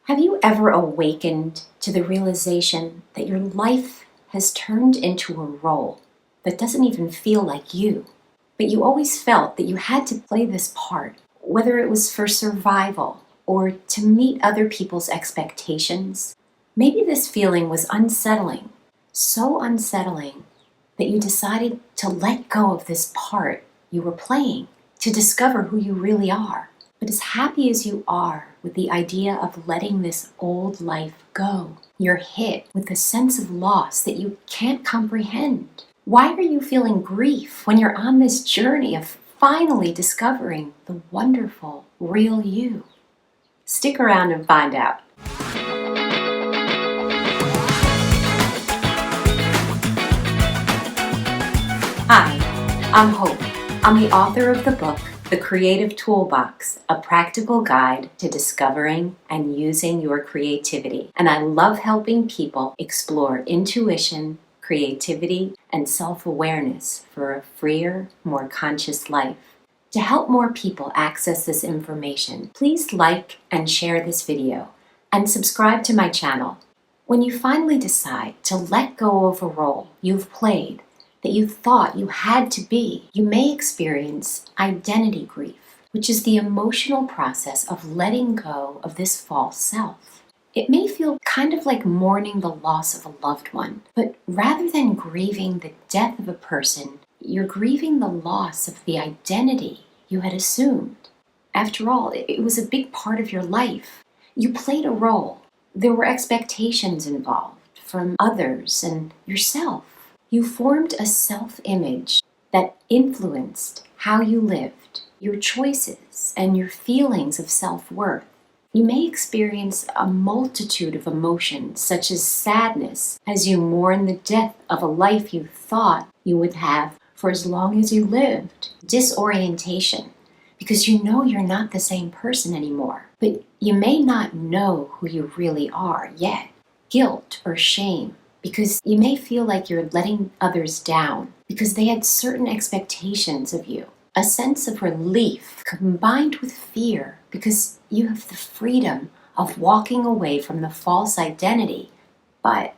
Have you ever awakened to the realization that your life has turned into a role that doesn't even feel like you, but you always felt that you had to play this part, whether it was for survival or to meet other people's expectations? Maybe this feeling was unsettling, so unsettling that you decided to let go of this part you were playing to discover who you really are. But as happy as you are with the idea of letting this old life go, you're hit with a sense of loss that you can't comprehend. Why are you feeling grief when you're on this journey of finally discovering the wonderful, real you? Stick around and find out. Hi, I'm Hope. I'm the author of the book, The Creative Toolbox, a practical guide to discovering and using your creativity. And I love helping people explore intuition, creativity, and self-awareness for a freer, more conscious life. To help more people access this information, please like and share this video and subscribe to my channel. When you finally decide to let go of a role you've played that you thought you had to be, you may experience identity grief, which is the emotional process of letting go of this false self. It may feel kind of like mourning the loss of a loved one, but rather than grieving the death of a person, you're grieving the loss of the identity you had assumed. After all, it was a big part of your life. You played a role. There were expectations involved from others and yourself. You formed a self-image that influenced how you lived, your choices, and your feelings of self-worth. You may experience a multitude of emotions, such as sadness, as you mourn the death of a life you thought you would have for as long as you lived. Disorientation, because you know you're not the same person anymore, but you may not know who you really are yet. Guilt or shame, because you may feel like you're letting others down because they had certain expectations of you. A sense of relief combined with fear because you have the freedom of walking away from the false identity, but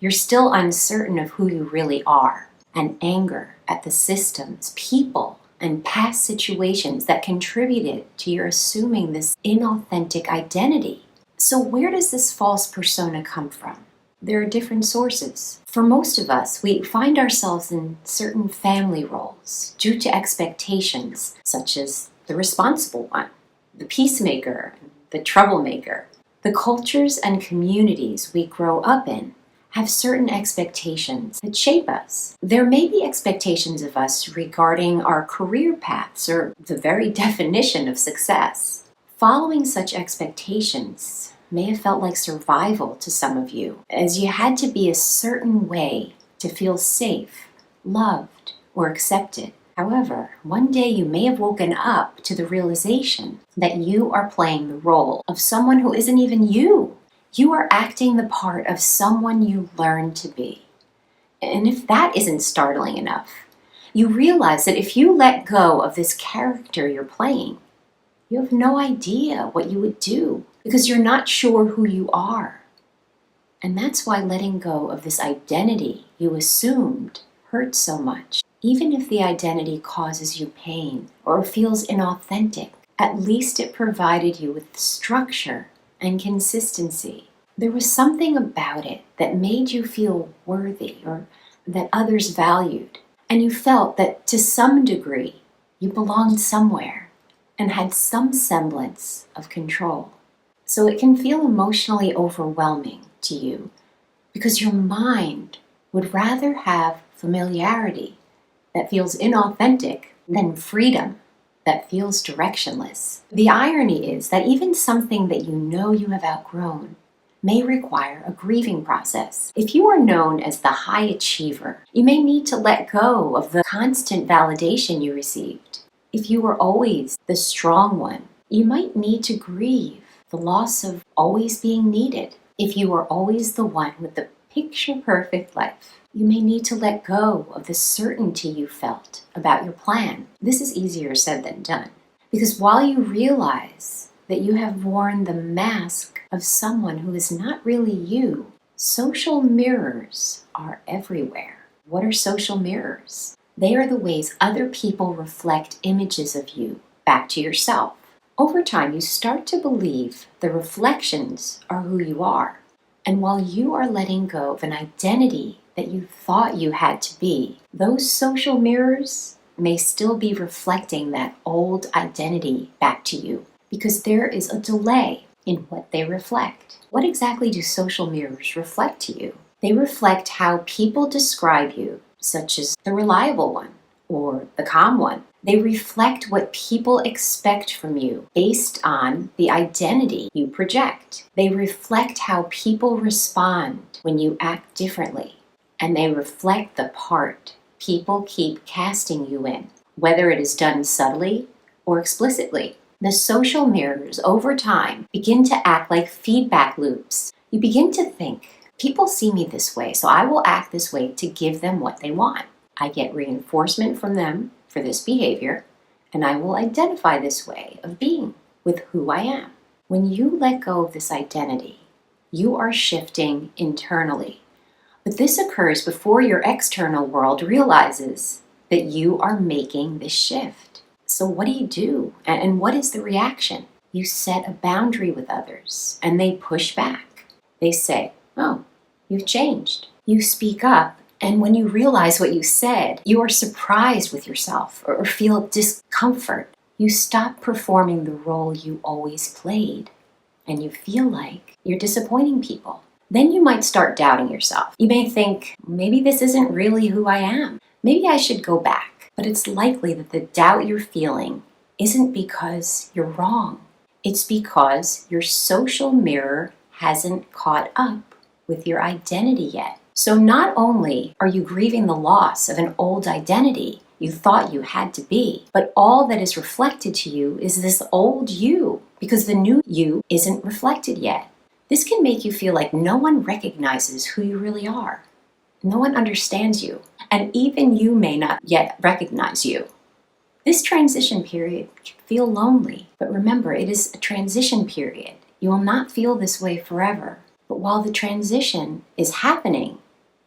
you're still uncertain of who you really are. And anger at the systems, people, and past situations that contributed to your assuming this inauthentic identity. So where does this false persona come from? There are different sources. For most of us, we find ourselves in certain family roles due to expectations, such as the responsible one, the peacemaker, the troublemaker. The cultures and communities we grow up in have certain expectations that shape us. There may be expectations of us regarding our career paths or the very definition of success. Following such expectations may have felt like survival to some of you, as you had to be a certain way to feel safe, loved, or accepted. However, one day you may have woken up to the realization that you are playing the role of someone who isn't even you. You are acting the part of someone you learned to be. And if that isn't startling enough, you realize that if you let go of this character you're playing, you have no idea what you would do because you're not sure who you are. And that's why letting go of this identity you assumed hurts so much. Even if the identity causes you pain or feels inauthentic, at least it provided you with structure and consistency. There was something about it that made you feel worthy or that others valued. And you felt that to some degree you belonged somewhere and had some semblance of control. So it can feel emotionally overwhelming to you because your mind would rather have familiarity that feels inauthentic than freedom that feels directionless. The irony is that even something that you know you have outgrown may require a grieving process. If you are known as the high achiever, you may need to let go of the constant validation you received. If you were always the strong one, you might need to grieve the loss of always being needed. If you were always the one with the picture-perfect life, you may need to let go of the certainty you felt about your plan. This is easier said than done, because while you realize that you have worn the mask of someone who is not really you. Social mirrors are everywhere. What are social mirrors? They are the ways other people reflect images of you back to yourself. Over time, you start to believe the reflections are who you are. And while you are letting go of an identity that you thought you had to be, those social mirrors may still be reflecting that old identity back to you because there is a delay in what they reflect. What exactly do social mirrors reflect to you? They reflect how people describe you, such as the reliable one or the calm one. They reflect what people expect from you based on the identity you project. They reflect how people respond when you act differently. And they reflect the part people keep casting you in, whether it is done subtly or explicitly. The social mirrors, over time, begin to act like feedback loops. You begin to think, people see me this way, so I will act this way to give them what they want. I get reinforcement from them for this behavior, and I will identify this way of being with who I am. When you let go of this identity, you are shifting internally. But this occurs before your external world realizes that you are making this shift. So what do? And what is the reaction? You set a boundary with others, and they push back. They say, oh, you've changed. You speak up, and when you realize what you said, you are surprised with yourself or feel discomfort. You stop performing the role you always played, and you feel like you're disappointing people. Then you might start doubting yourself. You may think, maybe this isn't really who I am. Maybe I should go back. But it's likely that the doubt you're feeling isn't because you're wrong. It's because your social mirror hasn't caught up with your identity yet. So not only are you grieving the loss of an old identity you thought you had to be, but all that is reflected to you is this old you, because the new you isn't reflected yet. This can make you feel like no one recognizes who you really are. No one understands you, and even you may not yet recognize you. This transition period can feel lonely, but remember, it is a transition period. You will not feel this way forever. But while the transition is happening,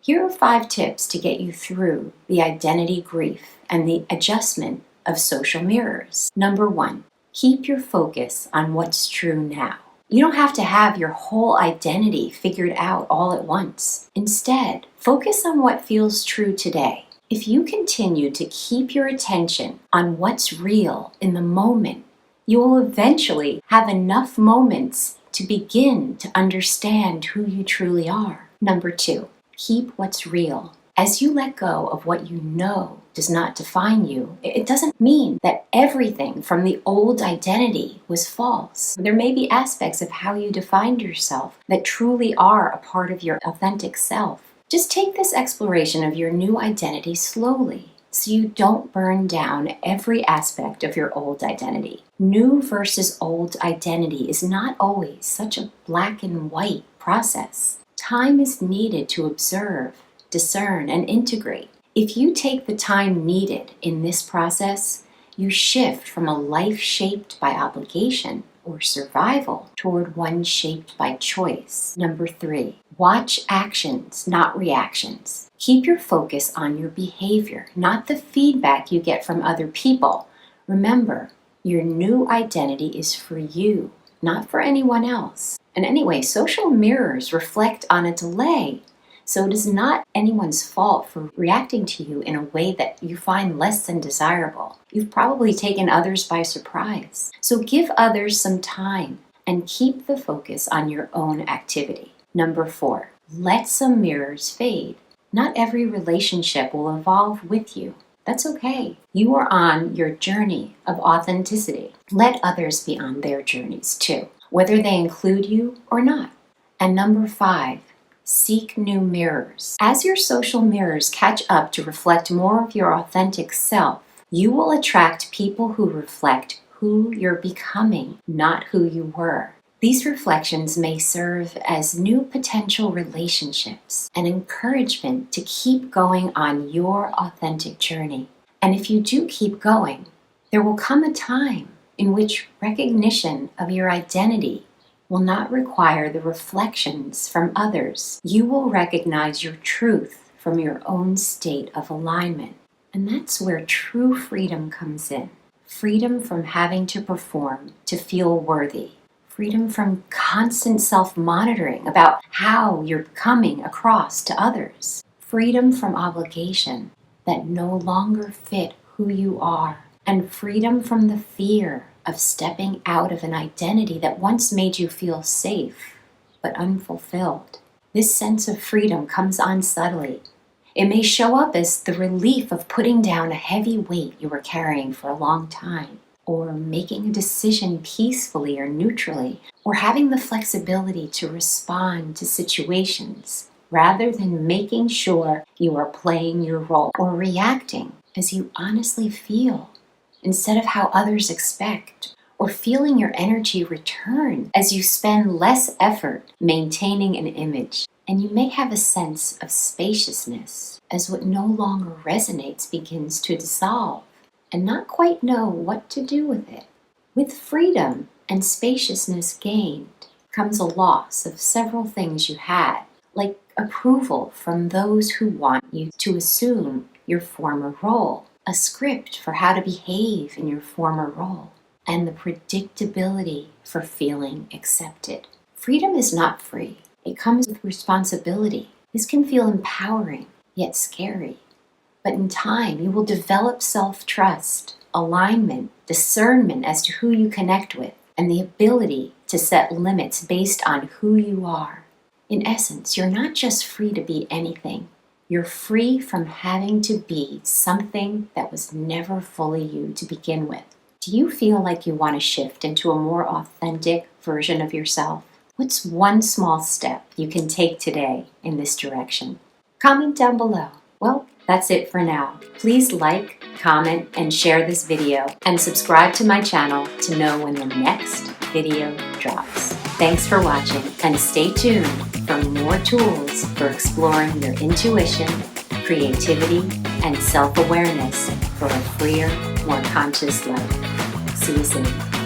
here are 5 tips to get you through the identity grief and the adjustment of social mirrors. Number 1, keep your focus on what's true now. You don't have to have your whole identity figured out all at once. Instead, focus on what feels true today. If you continue to keep your attention on what's real in the moment, you will eventually have enough moments to begin to understand who you truly are. Number 2, keep what's real. As you let go of what you know does not define you, it doesn't mean that everything from the old identity was false. There may be aspects of how you defined yourself that truly are a part of your authentic self. Just take this exploration of your new identity slowly so you don't burn down every aspect of your old identity. New versus old identity is not always such a black and white process. Time is needed to observe, discern, and integrate. If you take the time needed in this process, you shift from a life shaped by obligation or survival toward one shaped by choice. Number 3, watch actions, not reactions. Keep your focus on your behavior, not the feedback you get from other people. Remember, your new identity is for you, not for anyone else. And anyway, social mirrors reflect on a delay. So it is not anyone's fault for reacting to you in a way that you find less than desirable. You've probably taken others by surprise. So give others some time and keep the focus on your own activity. Number 4, let some mirrors fade. Not every relationship will evolve with you. That's okay. You are on your journey of authenticity. Let others be on their journeys too, whether they include you or not. And number 5, seek new mirrors. As your social mirrors catch up to reflect more of your authentic self, you will attract people who reflect who you're becoming, not who you were. These reflections may serve as new potential relationships and encouragement to keep going on your authentic journey. And if you do keep going, there will come a time in which recognition of your identity will not require the reflections from others. You will recognize your truth from your own state of alignment. And that's where true freedom comes in. Freedom from having to perform to feel worthy. Freedom from constant self-monitoring about how you're coming across to others. Freedom from obligation that no longer fit who you are. And freedom from the fear of stepping out of an identity that once made you feel safe but unfulfilled. This sense of freedom comes on subtly. It may show up as the relief of putting down a heavy weight you were carrying for a long time, or making a decision peacefully or neutrally, or having the flexibility to respond to situations rather than making sure you are playing your role or reacting as you honestly feel instead of how others expect, or feeling your energy return as you spend less effort maintaining an image. And you may have a sense of spaciousness as what no longer resonates begins to dissolve and not quite know what to do with it. With freedom and spaciousness gained comes a loss of several things you had, like approval from those who want you to assume your former role, a script for how to behave in your former role, and the predictability for feeling accepted. Freedom is not free. It comes with responsibility. This can feel empowering, yet scary. But in time, you will develop self-trust, alignment, discernment as to who you connect with, and the ability to set limits based on who you are. In essence, you're not just free to be anything. You're free from having to be something that was never fully you to begin with. Do you feel like you want to shift into a more authentic version of yourself? What's one small step you can take today in this direction? Comment down below. Well, that's it for now. Please like, comment, and share this video, and subscribe to my channel to know when the next video drops. Thanks for watching, and stay tuned for more tools for exploring your intuition, creativity, and self-awareness for a freer, more conscious life. See you soon.